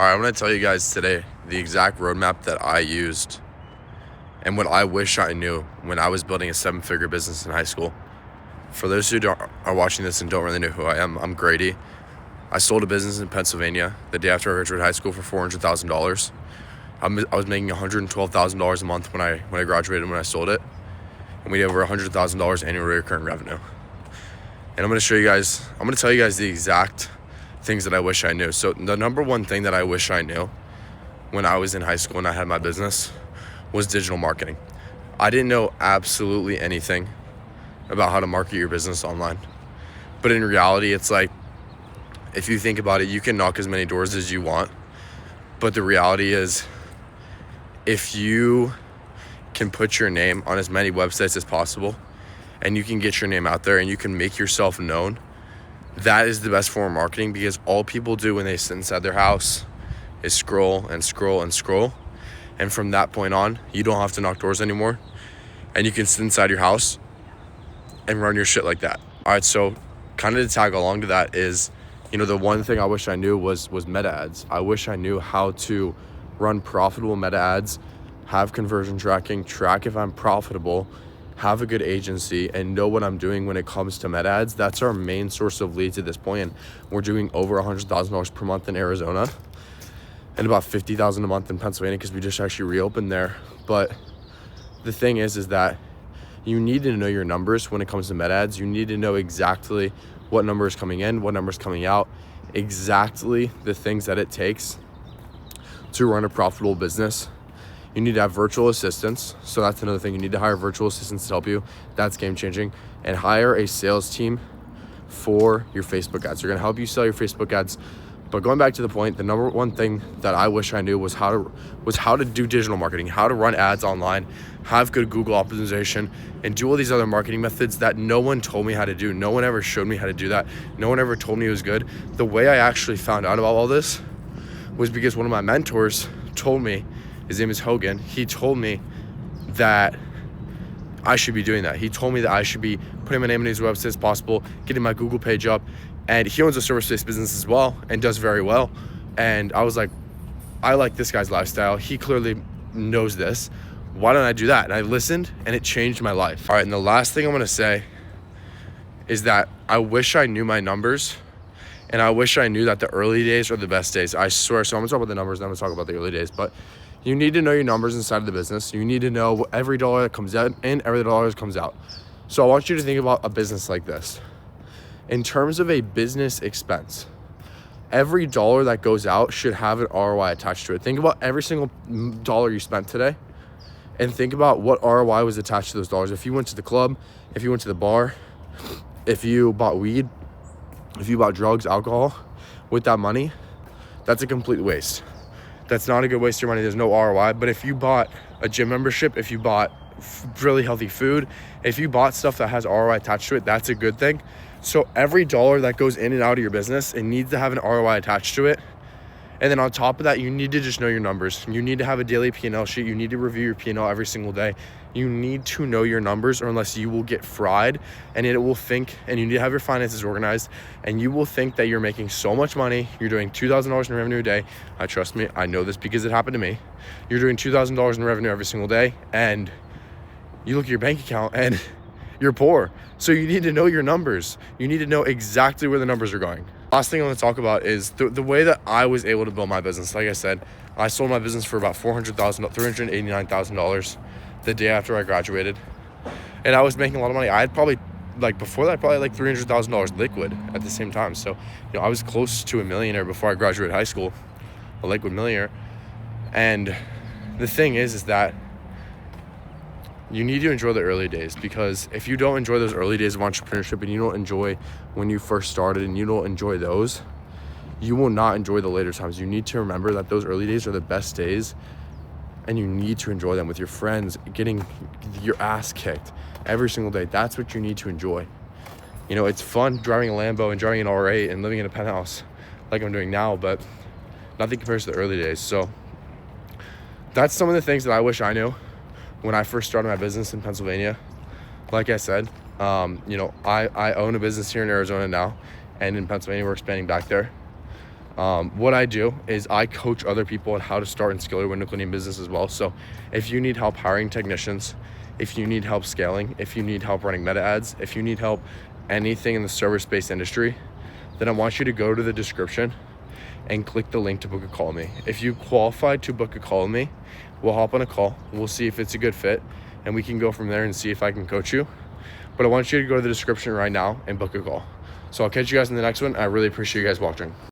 All right, I'm going to tell you guys today the exact roadmap that I used and what I wish I knew when I was building a seven-figure business in high school. For those who are watching this and don't really know who I am, I'm Grady. I sold a business in Pennsylvania the day after I graduated high school for $400,000. I was making $112,000 a month when I graduated when I sold it, and we had over $100,000 annual recurring revenue. And I'm going to tell you guys the exact things that I wish I knew. So the number one thing that I wish I knew when I was in high school and I had my business was digital marketing. I didn't know absolutely anything about how to market your business online. But in reality, it's like, if you think about it, you can knock as many doors as you want. But the reality is, if you can put your name on as many websites as possible, and you can get your name out there and you can make yourself known, that is the best form of marketing, because all people do when they sit inside their house is scroll and scroll and scroll. And from that point on, you don't have to knock doors anymore, and you can sit inside your house and run your shit like that. All right, so kind of to tag along to that is, the one thing I wish I knew was meta ads. I wish I knew how to run profitable meta ads, have conversion tracking, track if I'm profitable, have a good agency, and know what I'm doing when it comes to meta ads. That's our main source of leads at this point. And we're doing over $100,000 per month in Arizona and about $50,000 a month in Pennsylvania because we just actually reopened there. But the thing is that you need to know your numbers when it comes to meta ads. You need to know exactly what number is coming in, what number is coming out, exactly the things that it takes to run a profitable business. You need to have virtual assistants. So that's another thing. You need to hire virtual assistants to help you. That's game changing. And hire a sales team for your Facebook ads. They're going to help you sell your Facebook ads. But going back to the point, the number one thing that I wish I knew was how to do digital marketing, how to run ads online, have good Google optimization, and do all these other marketing methods that no one told me how to do. No one ever showed me how to do that. No one ever told me it was good. The way I actually found out about all this was because one of my mentors told me. His name is Hogan. He told me that I should be doing that. He told me that I should be putting my name in as website as possible, getting my Google page up. And he owns a service-based business as well and does very well. And I was like, I like this guy's lifestyle. He clearly knows this. Why don't I do that? And I listened, and it changed my life. All right, and the last thing I'm gonna say is that I wish I knew my numbers, and I wish I knew that the early days are the best days. I swear. So I'm gonna talk about the numbers, and I'm gonna talk about the early days. But you need to know your numbers inside of the business. You need to know every dollar that comes in and every dollar that comes out. So I want you to think about a business like this. In terms of a business expense, every dollar that goes out should have an ROI attached to it. Think about every single dollar you spent today and think about what ROI was attached to those dollars. If you went to the club, if you went to the bar, if you bought weed, if you bought drugs, alcohol, with that money, that's a complete waste. That's not a good waste of your money. There's no ROI. But if you bought a gym membership, if you bought really healthy food, if you bought stuff that has ROI attached to it, that's a good thing. So every dollar that goes in and out of your business, it needs to have an ROI attached to it. And then on top of that, you need to just know your numbers. You need to have a daily P&L sheet. You need to review your P&L every single day. You need to know your numbers, or unless you will get fried, and it will think, and you need to have your finances organized, and you will think that you're making so much money. You're doing $2,000 in revenue a day. Trust me, I know this because it happened to me. You're doing $2,000 in revenue every single day, and you look at your bank account and you're poor. So you need to know your numbers. You need to know exactly where the numbers are going. Last thing I want to talk about is the way that I was able to build my business. Like I said, I sold my business for about $389,000 the day after I graduated. And I was making a lot of money. I had probably, before that, $300,000 liquid at the same time. So, I was close to a millionaire before I graduated high school, a liquid millionaire. And the thing is that you need to enjoy the early days, because if you don't enjoy those early days of entrepreneurship and you don't enjoy when you first started and you don't enjoy those, you will not enjoy the later times. You need to remember that those early days are the best days, and you need to enjoy them with your friends, getting your ass kicked every single day. That's what you need to enjoy. It's fun driving a Lambo and driving an R8 and living in a penthouse like I'm doing now, but nothing compares to the early days. So that's some of the things that I wish I knew when I first started my business in Pennsylvania. Like I said, I own a business here in Arizona now, and in Pennsylvania we're expanding back there. What I do is I coach other people on how to start and scale your window cleaning business as well. So if you need help hiring technicians, if you need help scaling, if you need help running meta ads, if you need help anything in the service-based industry, then I want you to go to the description and click the link to book a call with me. If you qualify to book a call with me, we'll hop on a call. We'll see if it's a good fit, and we can go from there and see if I can coach you. But I want you to go to the description right now and book a call. So I'll catch you guys in the next one. I really appreciate you guys watching.